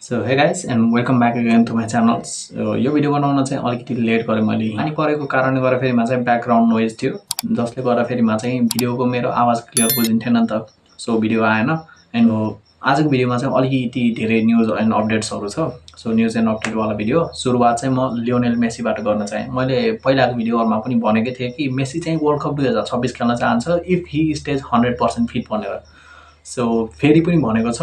So hey guys and welcome back again to my channel. So यो video बनाउन चाहिँ अलिकति लेट गरेँ मैले अनि परेको कारणले गर्दाफेरिमा चाहिँ ब्याकग्राउन्ड नोइज थियो जसले गर्दाफेरिमा चाहिँ भिडियोको मेरो आवाज क्लियर बुझिन्थेन नि त सो भिडियो आएन एन्ड आजको भिडियोमा चाहिँ अलिकति धेरै न्यूज एन्ड अपडेट्सहरु छ सो न्यूज एन्ड अपडेट वाला भिडियो सुरुवात चाहिँ म लियोनेल मेसीबाट गर्न चाहे मैले पहिलाको भिडियोहरुमा पनि भनेकै थिए कि मेसी चाहिँ वर्ल्ड कप 2026 खेल्न चाहन्छ इफ ही स्टेज 100% फिट भनेर सो फेरि पनि भनेको छ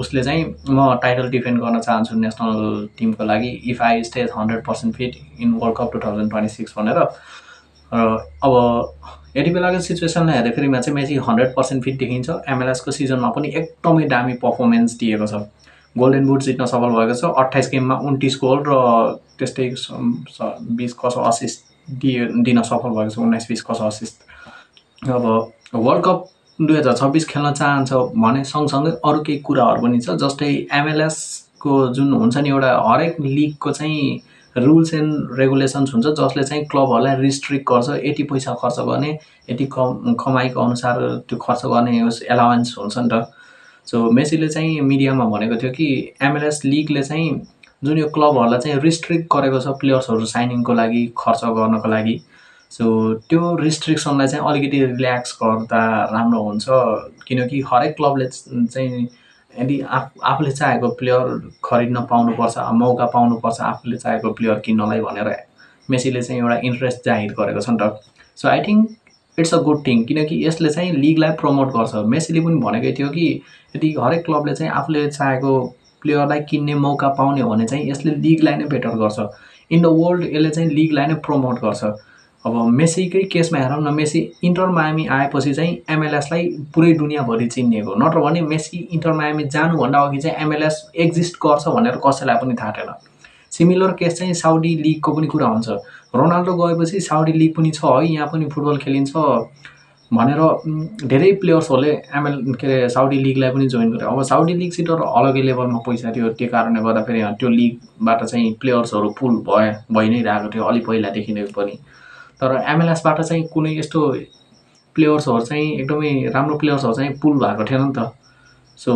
उसले चाहिँ म टाइटल डिफेन्ड गर्न चाहन्छु नेशनल टिमको लागि if I stage 100% fit in world cup 2026 भनेर अब यति बेलाको सिचुएसनलाई हेर्दाफेरिमा चाहिँ मेसी 100% फिट देखिन्छ MLS को सिजनमा पनि एकदमै दामी परफर्मेन्स दिएको छ गोल्डन बुट जित्न सफल भएको छ 28 गेममा 29 गोल र त्यस्तै 20 कसो असिस्ट दिन सफल भएको छ 19-20 कसो असिस्ट अब वर्ल्ड कप 2026 खेल्न चाहन्छ भने सँगसँगै अरु केही कुराहरु पनि छ जस्तै MLS को जुन हुन्छ नि एउटा हरेक लिगको चाहिँ रुल्स एन्ड रेगुलेसन्स हुन्छ जसले चाहिँ क्लबहरुलाई रिस्ट्रिक्ट गर्छ यति पैसा खर्च गर्ने यति कमाईको अनुसार त्यो खर्च गर्ने अलाउन्स हुन्छ नि त सो मेसीले चाहिँ मिडियामा भनेको थियो कि MLS लिगले चाहिँ जुन यो क्लबहरुलाई चाहिँ रिस्ट्रिक्ट गरेको छ प्लेयर्सहरु साइनिङको लागि खर्च गर्नको लागि सो त्यो रिस्ट्रिक्सनलाई चाहिँ अलिकति रिल्याक्स गर्दा राम्रो हुन्छ किनकि हरेक क्लबले चाहिँ यदि आफूले चाहेको प्लेयर खरिद्न पाउनु पर्छ मौका पाउनु पर्छ आफूले चाहेको प्लेयर किन्नलाई भनेर मेसीले चाहिँ एउटा इन्ट्रेस्ट जाहिर गरेको छ नि त so I think it's a good thing किनकि यसले चाहिँ लिगलाई प्रमोट गर्छ मेसीले पनि भनेकै थियो कि यदि हरेक क्लबले चाहिँ आफूले चाहेको प्लेयरलाई किन्ने मौका पाउने हो भने चाहिँ यसले लिगलाई नै बेटर गर्छ इन द वर्ल्ड यसले चाहिँ लिगलाई नै प्रमोट गर्छ अब मेसीकै केसमा हेरौँ न मेसी इन्टर मायामी आएपछि चाहिँ MLS लाई पुरै दुनियाभरि चिनिएको नत्र भने मेसी इन्टर मायामी जानुभन्दा अघि चाहिँ MLS एक्जिस्ट गर्छ भनेर कसैलाई पनि थाहा थिएन सिमिलर केस चाहिँ साउदी लिगको पनि कुरा हुन्छ रोनाल्डो गएपछि साउदी लिग पनि छ है यहाँ पनि फुटबल खेलिन्छ भनेर धेरै प्लेयर्सहरुले के साउदी लिगलाई पनि जोइन गरे अब साउदी लिगसित अलगै लेभलमा पैसा थियो त्यो कारणले गर्दाफेरि त्यो लिगबाट चाहिँ प्लेयर्सहरु पुल भइ नै रहेको थियो अलि पहिलादेखि नै पनि तर MLS बाट चाहिँ कुनै यस्तो प्लेयर्सहरु चाहिँ एकदमै राम्रो प्लेयर्सहरु चाहिँ पुल भएको थिएन नि त सो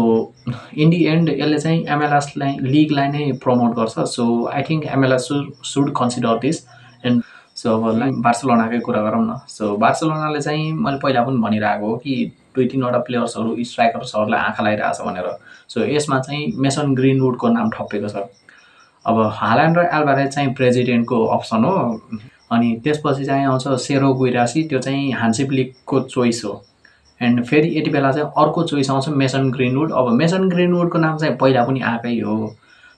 इन दी एन्ड यसले चाहिँ MLS लाई लिगलाई नै प्रमोट गर्छ so I think MLS should consider this and so अब बार्सिलोनाकै कुरा गरौँ न सो बार्सिलोनाले चाहिँ मैले पहिला पनि भनिरहेको हो कि दुई तीनवटा प्लेयर्सहरु स्ट्राइकर्सहरुलाई आँखा लागिरहेछ भनेर सो यसमा चाहिँ मेसन ग्रीनवुडको नाम थपेको छ अब हाल्यान्ड र एल्भारेज चाहिँ प्रेसिडेन्टको अप्सन हो अनि त्यसपछि चाहिँ आउँछ सेरो गुइरासी त्यो चाहिँ हान्सी फ्लिकको चोइस हो एन्ड फेरि यति बेला चाहिँ अर्को चोइस आउँछ मेसन ग्रीनवुड अब मेसन ग्रीनवुडको नाम चाहिँ पहिला पनि आकै हो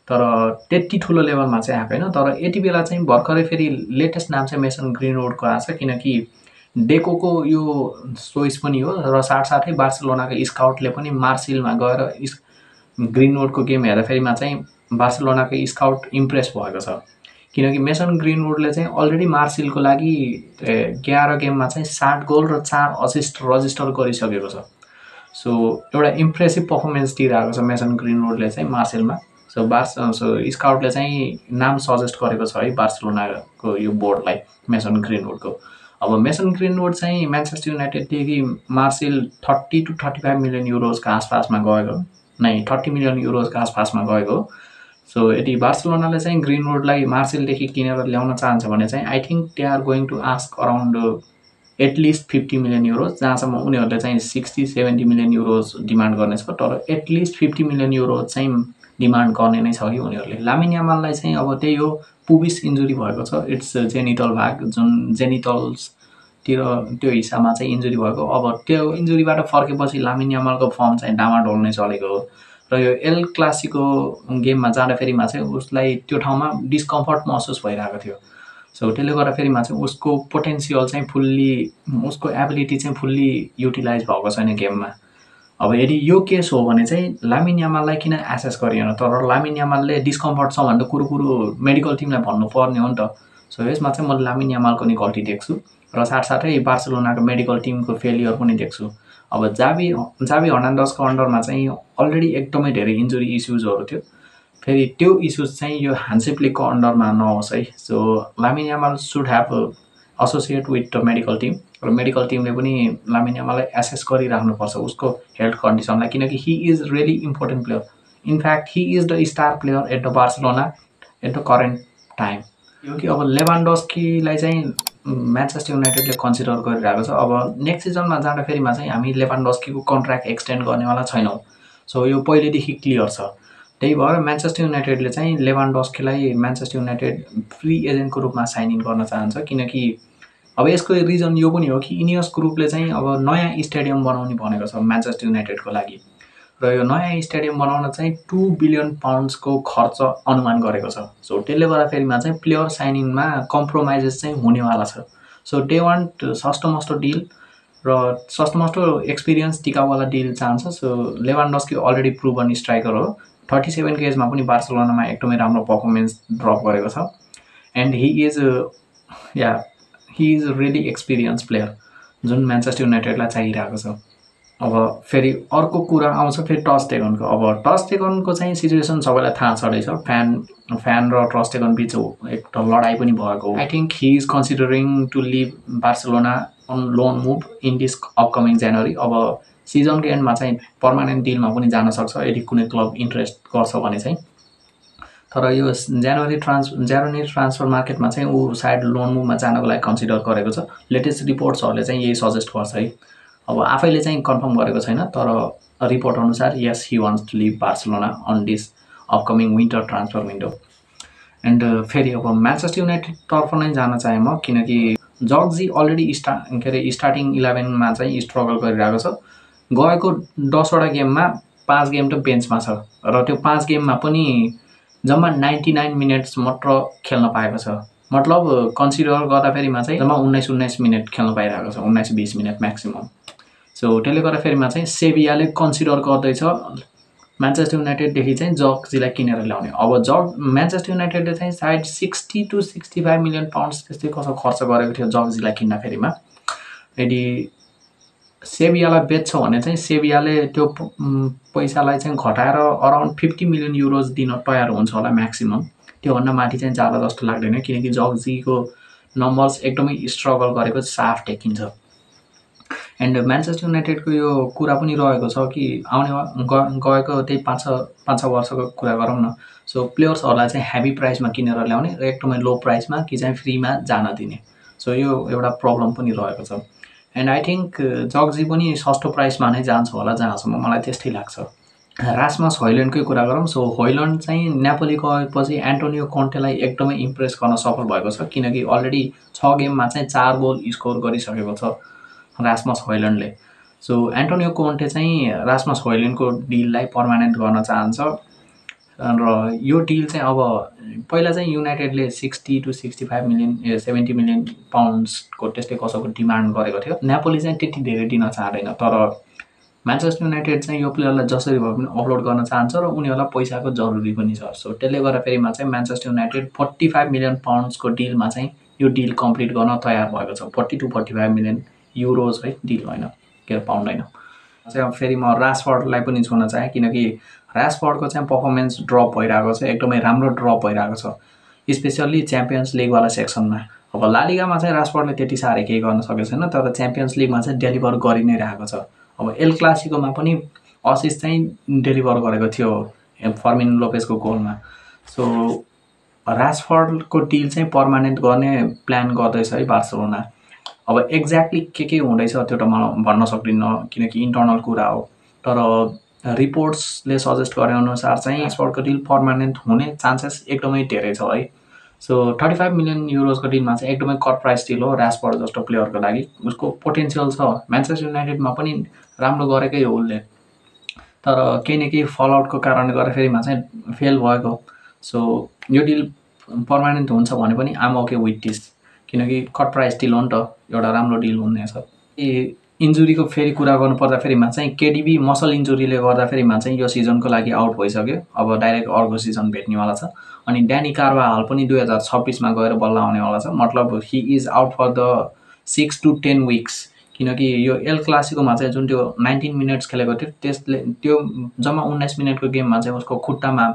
तर त्यति ठुलो लेभलमा चाहिँ आएन तर यति बेला चाहिँ भर्खरै फेरि लेटेस्ट नाम चाहिँ मेसन ग्रीनवुडको आछ किनकि डेकोको यो चोइस पनि हो र साथसाथै बार्सिलोनाको स्काउटले पनि मार्सिलमा गएर ग्रीनवुडको गेम हेर्दाफेरिमा चाहिँ बार्सिलोनाको स्काउट इम्प्रेस भएको छ किनकि मेसन ग्रीनवुडले चाहिँ अलरेडी मार्सिलको लागि 11 गेममा चाहिँ 60 गोल र 4 असिस्ट रजिस्टर गरिसकेको छ सो एउटा इम्प्रेसिभ परफर्मेन्स दिइरहेको छ मेसन ग्रीनवुडले चाहिँ मार्सिलमा सो स्काउटले चाहिँ नाम सजेस्ट गरेको छ है बार्सिलोनाको यो बोर्डलाई मेसन ग्रीनवुडको अब मेसन ग्रीनवुड चाहिँ म्यानचेस्टर युनाइटेडदेखि मार्सिल 30 to 35 मिलियन युरोजको आसपासमा गएको नै 30 मिलियन युरोजको आसपासमा गएको सो यदि बार्सिलोनाले चाहिँ ग्रीनवुडलाई मार्सिलदेखि किनेर ल्याउन चाहन्छ भने चाहिँ I think they are going to ask around at least 50 million euros जहाँसम्म उनीहरूले चाहिँ 60-70 मिलियन युरोज डिमान्ड गर्नेछ तर एटलिस्ट 50 मिलियन युरोज चाहिँ डिमान्ड गर्ने नै छ कि उनीहरूले लामिन यामाललाई चाहिँ अब त्यही हो पुबिस इन्जुरी भएको छ इट्स जेनिटल भाग जुन जेनिटल्स तिर त्यो हिसाबमा चाहिँ इन्जुरी भएको अब त्यो इन्जुरीबाट फर्केपछि लामिन यामालको फर्म चाहिँ डामाडोल नै चलेको हो र यो एल क्लासिको गेममा जाँदाफेरिमा चाहिँ उसलाई त्यो ठाउँमा डिस्कम्फर्ट महसुस भइरहेको थियो सो त्यसले गर्दाफेरिमा चाहिँ उसको पोटेन्सियल चाहिँ फुल्ली उसको एबिलिटी चाहिँ फुल्ली युटिलाइज भएको छैन गेममा अब यदि यो केस हो भने चाहिँ लामिन यामाललाई किन एसेस गरिएन तर लामिन यामालले डिस्कम्फर्ट छ भन्दा कुरो मेडिकल टिमलाई भन्नु पर्ने हो नि त सो यसमा चाहिँ म लामिन यामालको नि गल्ती देख्छु र साथसाथै बार्सिलोनाको मेडिकल टिमको फेलियर पनि देख्छु अब जावी हर्नान्डेजको अन्डरमा चाहिँ अलरेडी एकदमै धेरै इन्जुरी इस्युजहरु थियो फेरि त्यो इस्युज चाहिँ यो हान्सी फ्लिकको अन्डरमा नहोस् है so Lamine Yamal should have associate with the medical team र मेडिकल टिमले पनि लामिन यामाललाई एसेस गरिराख्नुपर्छ उसको हेल्थ कन्डिसनलाई किनकि he is really important player in fact he is the star player at the Barcelona at the current time. यो कि अब लेभान्डोस्कीलाई चाहिँ म्यान्चेस्टर युनाइटेडले कन्सिडर गरिरहेको छ। अब नेक्स्ट सिजनमा जाँदाफेरिमा चाहिँ हामी लेभान्डोस्कीको कन्ट्र्याक्ट एक्सटेन्ड गर्नेवाला छैनौँ। सो यो पहिलेदेखि क्लियर छ। त्यही भएर म्यान्चेस्टर युनाइटेडले चाहिँ लेभान्डोस्कीलाई म्यान्चेस्टर युनाइटेड फ्री एजेन्टको रूपमा साइन इन गर्न चाहन्छ, किनकि अब यसको रिजन यो पनि हो कि इनियस ग्रुपले चाहिँ अब नयाँ स्टेडियम बनाउने भनेको छ म्यान्चेस्टर युनाइटेडको लागि, र यो नयाँ स्टेडियम बनाउन चाहिँ 2 बिलियन पाउन्ड्सको खर्च अनुमान गरेको छ। सो त्यसले गर्दाफेरिमा चाहिँ प्लेयर साइनिङमा कम्प्रोमाइजेस चाहिँ हुनेवाला छ। सो दे वान्ट सस्तो डिल र सस्तो एक्सपिरियन्स टिकाउवाला डिल चाहन्छ। सो लेभान्डोस्की अलरेडी प्रुभन स्ट्राइकर हो। 37 के एजमा पनि बार्सिलोनामा एकदमै राम्रो पर्फर्मेन्स ड्रप गरेको छ। And he is really experience player जुन म्यान्चेस्टर युनाइटेडलाई चाहिरहेको छ। अब फेरि अर्को कुरा आउँछ फेरि टस टेगनको। अब टस टेगनको चाहिँ सिचुएसन सबैलाई थाहा छँदैछ। फ्यान र टस टेगन बिच एक लडाइँ पनि भएको। I think he is considering to leave Barcelona on loan move in this upcoming January. अब सिजनको एन्डमा चाहिँ पर्मानेन्ट डिलमा पनि जान सक्छ यदि कुनै क्लब इन्ट्रेस्ट गर्छ भने चाहिँ। तर यो जनवरी ट्रान्सफर मार्केटमा चाहिँ ऊ सायद लोन मुभमा जानको लागि कन्सिडर गरेको छ। लेटेस्ट रिपोर्ट्सहरूले चाहिँ यही सजेस्ट गर्छ है। अब आफैले चाहिँ कन्फर्म गरेको छैन, तर रिपोर्ट अनुसार यस he wants to leave Barcelona on this upcoming winter transfer window. And फेरि अब म्यान्चेस्टर युनाइटेड तर्फ नै जान चाहेँ म, किनकि जग्जी अलरेडी स्टार्टिङ 11मा चाहिँ स्ट्रगल गरिरहेको छ। गएको 10वटा गेममा 5 गेम त बेन्चमा छ, र त्यो 5 गेममा पनि जम्मा 99 मिनट्स मात्र खेल्न पाएको छ। मतलब कन्सिडर गर्दाफेरिमा चाहिँ जम्मा 19 मिनट खेल्न पाइरहेको छ, 19-20 मिनट म्याक्सिमम। सो त्यसले गर्दाफेरिमा चाहिँ सेभियाले कन्सिडर गर्दैछ म्यान्चेस्टर युनाइटेडदेखि चाहिँ जग्जीलाई किनेर ल्याउने। अब म्यान्चेस्टर युनाइटेडले चाहिँ सायद 60 to 65 मिलियन पाउन्ड्स त्यस्तै कसो खर्च गरेको थियो जग्जीलाई किन्दाफेरिमा। यदि सेभियालाई बेच्छ भने चाहिँ सेभियाले त्यो पैसालाई चाहिँ घटाएर अराउन्ड 50 मिलियन युरोज दिन तयार हुन्छ होला म्याक्सिमम। त्योभन्दा माथि चाहिँ जाला जस्तो लाग्दैन, किनकि जग्जीको नम्बर्स एकदमै स्ट्रगल गरेको साफ देखिन्छ। एन्ड म्यान्चेस्टर युनाइटेडको यो कुरा पनि रहेको छ कि गएको त्यही 5-6 वर्षको कुरा गरौँ न। सो प्लेयर्सहरूलाई चाहिँ हेभी प्राइसमा किनेर ल्याउने र एकदमै लो प्राइसमा कि चाहिँ फ्रीमा जान दिने। सो यो एउटा प्रब्लम पनि रहेको छ। एन्ड आई थिङ्क जग्जी पनि सस्तो प्राइसमा नै जान्छ होला जहाँसम्म मलाई त्यस्तै लाग्छ। रास्मस होइल्यान्डकै कुरा गरौँ। सो होइल्यान्ड चाहिँ न्यापोली गएपछि एन्टोनियो कोन्टेलाई एकदमै इम्प्रेस गर्न सफल भएको छ, किनकि अलरेडी 6 गेममा चाहिँ 4 गोल स्कोर गरिसकेको छ रास्मस होइल्यान्डले। सो एन्टोनियो कोन्टे चाहिँ रास्मस होइल्यान्डको डिललाई पर्मानेन्ट गर्न चाहन्छ, र यो डिल चाहिँ अब पहिला चाहिँ युनाइटेडले 60 to 65 मिलियन 70 मिलियन पाउन्ड्सको त्यस्तै कसोको डिमान्ड गरेको थियो। न्यापोली चाहिँ त्यति धेरै दिन चाहँदैन, तर म्यान्चेस्टर युनाइटेड चाहिँ यो प्लेयरलाई जसरी भए पनि अपलोड गर्न चाहन्छ र उनीहरूलाई पैसाको जरुरी पनि छ। सो त्यसले गर्दाफेरिमा चाहिँ म्यान्चेस्टर युनाइटेड 45 मिलियन पाउन्ड्सको डिलमा चाहिँ यो डिल कम्प्लिट गर्न तयार भएको छ। 40 to 45 मिलियन युरोज है, डिल होइन के पाउन्ड होइन। चाहिँ अब फेरि म रासफोर्डलाई पनि छुन चाहेँ, किनकि रासफोर्डको चाहिँ पर्फर्मेन्स ड्रप भइरहेको छ, एकदमै राम्रो ड्रप भइरहेको छ, स्पेसल्ली च्याम्पियन्स लिगवाला सेक्सनमा। अब लालिगामा चाहिँ रासफोर्डले त्यति साह्रै केही गर्न सकेको छैन, तर च्याम्पियन्स लिगमा चाहिँ डेलिभर गरि नै रहेको छ। अब एल क्लासिकोमा पनि असिस्ट चाहिँ डेलिभर गरेको थियो फर्मिन लोपेसको गोलमा। सो रासफोर्डको डिल चाहिँ पर्मानेन्ट गर्ने प्लान गर्दैछ है बार्सिलोना। अब एक्ज्याक्टली के हुँदैछ त्यो त म भन्न सक्दिनँ, किनकि इन्टर्नल कुरा हो, तर रिपोर्ट्सले सजेस्ट गरे अनुसार चाहिँ रासफोर्डको डिल पर्मानेन्ट हुने चान्सेस एकदमै धेरै छ है। सो 35 मिलियन युरोजको डिलमा चाहिँ एकदमै कट प्राइस डिल हो रासफोर्ड जस्तो प्लेयरको लागि। उसको पोटेन्सियल छ, म्यान्चेस्टर युनाइटेडमा पनि राम्रो गरेकै हो उसले, तर केही न केही फलआउटको कारणले गर्दाफेरिमा चाहिँ फेल भएको। सो यो डिल पर्मानेन्ट हुन्छ भने पनि आम ओके विथ दिस, किनकि कट प्राइस डिल हो नि त, एउटा राम्रो डिल हुनेछ। इन्जुरीको फेरि कुरा गर्नु पर्दाफेरिमा चाहिँ केडिबी मसल इन्जुरीले गर्दाफेरिमा चाहिँ यो सिजनको लागि आउट भइसक्यो। अब डाइरेक्ट अर्को सिजन भेट्नेवाला छ। अनि ड्यानी कार्वाहाल पनि 2026मा गएर बल्ल आउनेवाला छ। मतलब he is out for the 6 to 10 weeks, किनकि यो एल क्लासिकोमा चाहिँ जुन त्यो 19 मिनट्स खेलेको थियो त्यसले त्यो जम्मा 19 मिनटको गेममा चाहिँ उसको खुट्टामा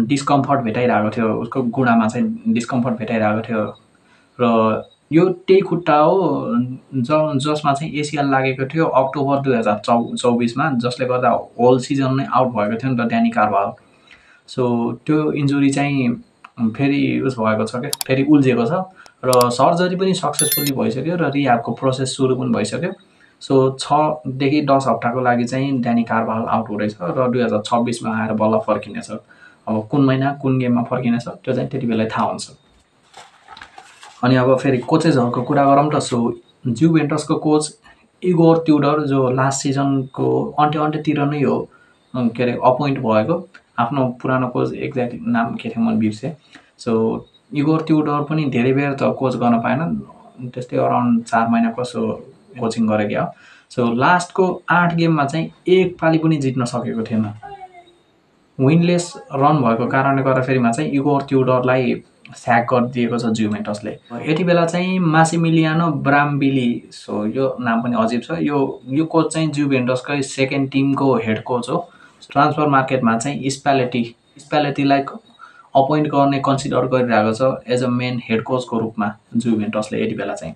डिस्कम्फर्ट भेटाइरहेको थियो, उसको गुडामा चाहिँ डिस्कम्फर्ट भेटाइरहेको थियो, र यो त्यही खुट्टा हो जसमा चाहिँ एसिएल लागेको थियो अक्टोबर 2024 जसले गर्दा होल सिजन नै आउट भएको थियो नि त ड्यानी कार्भाल। सो त्यो इन्जुरी चाहिँ फेरि उस भएको छ क्या, फेरि उल्झेको छ र सर्जरी पनि सक्सेसफुल्ली भइसक्यो र रिह्याबको प्रोसेस सुरु पनि भइसक्यो। सो 6 देखि 10 हप्ताको लागि चाहिँ ड्यानी कार्भाल आउट हुँदैछ र 2026 आएर बल्ल फर्किनेछ। अब कुन महिना कुन गेममा फर्किनेछ त्यो चाहिँ त्यति बेलै थाहा हुन्छ। अनि अब फेरि कोचेसहरूको कुरा गरौँ त। सो जुभेन्टसको कोच इगोर ट्युडर जो लास्ट सिजनको अन्त्यतिर नै हो के अरे अपोइन्ट भएको। आफ्नो पुरानो कोच एक्ज्याक्ट नाम के थियो मैले बिर्सेँ। सो इगोर ट्युडर पनि धेरै बेर त कोच गर्न पाएन, त्यस्तै अराउन्ड 4 महिना कसो कोचिङ गरेको हो। सो लास्टको 8 गेममा चाहिँ एक पाली पनि जित्न सकेको थिएन। विनलेस रन भएको कारणले गर्दाफेरिमा चाहिँ इगोर ट्युडरलाई स्याक गरिदिएको छ जुभेन्टसले। यति बेला चाहिँ मासिमिलियानो ब्राम्बिली, सो यो नाम पनि अजिब छ। यो कोच चाहिँ जुभेन्टसकै सेकेन्ड टिमको हेड कोच हो। ट्रान्सफर मार्केटमा चाहिँ स्प्यालेटीलाई अपोइन्ट गर्ने कन्सिडर गरिरहेको छ एज अ मेन हेड कोचको रूपमा जुभेन्टसले यति बेला चाहिँ।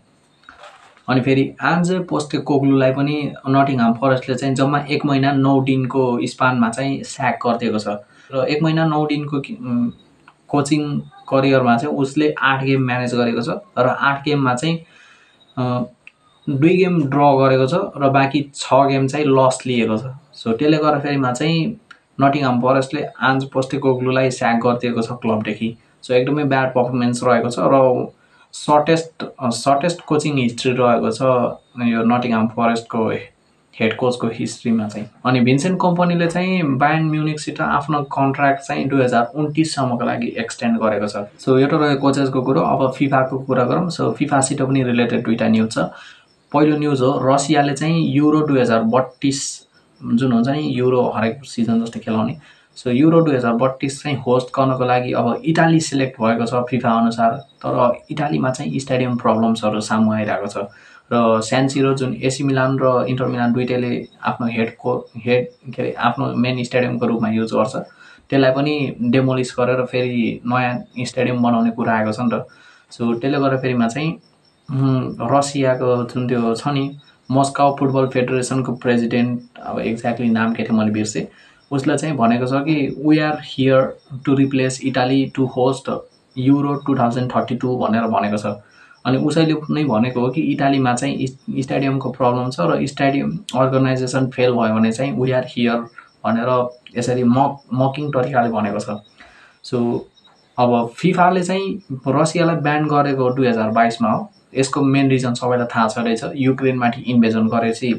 अनि फेरि आन्जे पोस्टेकोग्लुलाई पनि नटिङहाम फरेस्टले चाहिँ जम्मा 1 महिना 9 दिनको स्पानमा चाहिँ स्याक गरिदिएको छ र 1 महिना 9 दिनको कोचिङ करियरमा चाहिँ उसले 8 गेम म्यानेज गरेको छ र 8 गेममा चाहिँ 2 गेम ड्र गरेको छ र बाँकी 6 गेम चाहिँ लस लिएको छ। सो त्यसले गर्दाफेरिमा चाहिँ नटिङहाम फरेस्टले आन्ज पोस्टेकोग्लुलाई स्याक गरिदिएको छ क्लबदेखि। सो एकदमै ब्याड पर्फर्मेन्स रहेको छ र सर्टेस्ट कोचिङ हिस्ट्री रहेको छ यो नटिङहाम फरेस्टको हेड कोचको हिस्ट्रीमा चाहिँ। अनि भिन्सेन्ट कम्पनीले चाहिँ बायर्न म्युनिखसित आफ्नो कन्ट्र्याक्ट चाहिँ 2029 सम्मको लागि एक्सटेन्ड गरेको छ। सो यो त रह्यो कोचेसको कुरो। अब फिफाको कुरा गरौँ। सो फिफासित पनि रिलेटेड 2टा न्युज छ। पहिलो न्युज हो रसियाले चाहिँ युरो 2032 जुन हुन्छ नि युरो हरेक सिजन जस्तै खेलाउने, सो युरो 2032 चाहिँ होस्ट गर्नको लागि अब इटाली सिलेक्ट भएको छ फिफा अनुसार। तर इटालीमा चाहिँ स्टेडियम प्रब्लम्सहरू सामु आइरहेको छ र स्यानसिरो जुन एसी मिलान र इन्टर मिलान दुइटैले आफ्नो के अरे आफ्नो मेन स्टेडियमको रूपमा युज गर्छ, त्यसलाई पनि डेमोलिस गरेर फेरि नयाँ स्टेडियम बनाउने कुरा आएको छ नि त। सो त्यसले गर्दाफेरिमा चाहिँ रसियाको जुन त्यो छ नि मस्काउ फुटबल फेडरेसनको प्रेजिडेन्ट, अब एक्ज्याक्टली नाम के थियो मैले बिर्सेँ, उसले चाहिँ भनेको छ कि we are here to replace Italy to host Euro 2032 भनेर भनेको छ। अनि उसैले नै भनेको हो कि इटालीमा चाहिँ स्टेडियमको प्रब्लम छ र स्टेडियम अर्गनाइजेसन फेल भयो भने चाहिँ वी आर हियर भनेर यसरी मकिङ तरिकाले भनेको छ। सो अब फिफाले चाहिँ रसियालाई ब्यान गरेको 2022 हो। यसको मेन रिजन सबैलाई थाहा छ रहेछ, युक्रेनमाथि इन्भेजन गरेपछि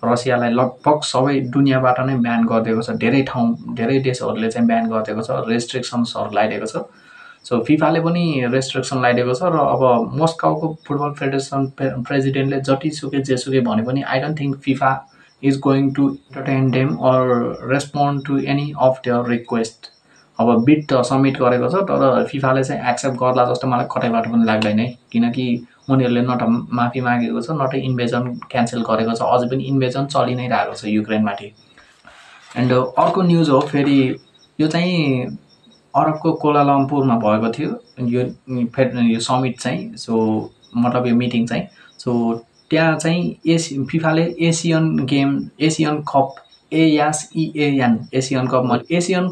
रसियालाई लगभग सबै दुनियाँबाट नै ब्यान गरिदिएको छ। धेरै देशहरूले चाहिँ ब्यान गरिदिएको छ, रेस्ट्रिक्सन्सहरू लगाइदिएको छ। सो फिफाले पनि रेस्ट्रिक्सन लगाइदिएको छ र अब मस्काउको फुटबल फेडरेसन प्रेजिडेन्टले जतिसुकै जेसुकै भने पनि I don't think FIFA is going to entertain them or respond to any of their request. अब बिड त सबमिट गरेको छ तर फिफाले चाहिँ एक्सेप्ट गर्ला जस्तो मलाई कतैबाट पनि लाग्दैन है, किनकि उनीहरूले न त माफी मागेको छ न त इन्भेजन क्यान्सल गरेको छ। अझै पनि इन्भेजन चलि नै रहेको छ युक्रेनमाथि। एन्ड अर्को न्युज हो फेरि यो चाहिँ अरबको कोलालम्पुरमा भएको थियो यो समिट चाहिँ। सो मतलब यो मिटिङ चाहिँ। सो त्यहाँ चाहिँ फिफाले एसियन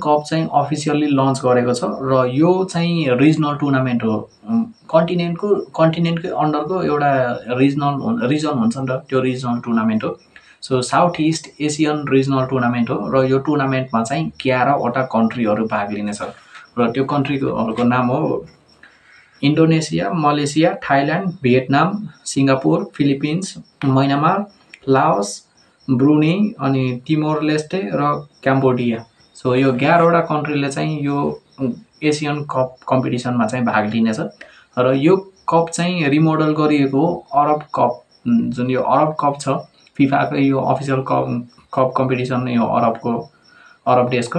कप चाहिँ अफिसियल्ली लन्च गरेको छ र यो चाहिँ रिजनल टुर्नामेन्ट हो। कन्टिनेन्टकै अन्डरको एउटा रिजन हुन्छ नि त, त्यो रिजनल टुर्नामेन्ट हो। So south east Asian regional tournament हो र यो टुर्नामेन्टमा चाहिँ 11वटा कन्ट्रीहरू भाग लिनेछ र त्यो कन्ट्रीहरूको नाम हो Indonesia, Malaysia, Thailand, Vietnam, Singapore, Philippines, Myanmar, Laos, Brunei अनि तिमोर लेस्टे र क्याम्बोडिया। सो यो 11वटा कन्ट्रीले चाहिँ यो एसियन कप कम्पिटिसनमा चाहिँ भाग लिनेछ र यो कप चाहिँ रिमोडल गरिएको हो अरब कप। जुन यो अरब कप छ फिफाको यो अफिसियल कप कम्पिटिसन नै हो अरब देशको।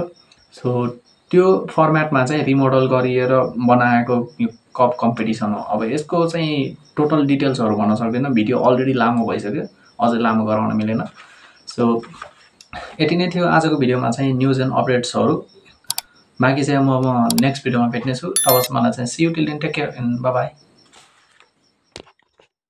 सो त्यो फर्मेटमा चाहिँ रिमोडल गरिएर बनाएको यो कप कम्पिटिसन हो। अब यसको चाहिँ टोटल डिटेल्सहरू भन्न सक्दैन, भिडियो अलरेडी लामो भइसक्यो, अझै लामो गराउन मिलेन। सो यति नै थियो आजको भिडियोमा चाहिँ न्युज एन्ड अपडेट्सहरू। बाँकी चाहिँ म नेक्स्ट भिडियोमा भेट्नेछु। तबसम्मलाई चाहिँ see you till then, take care and bye by.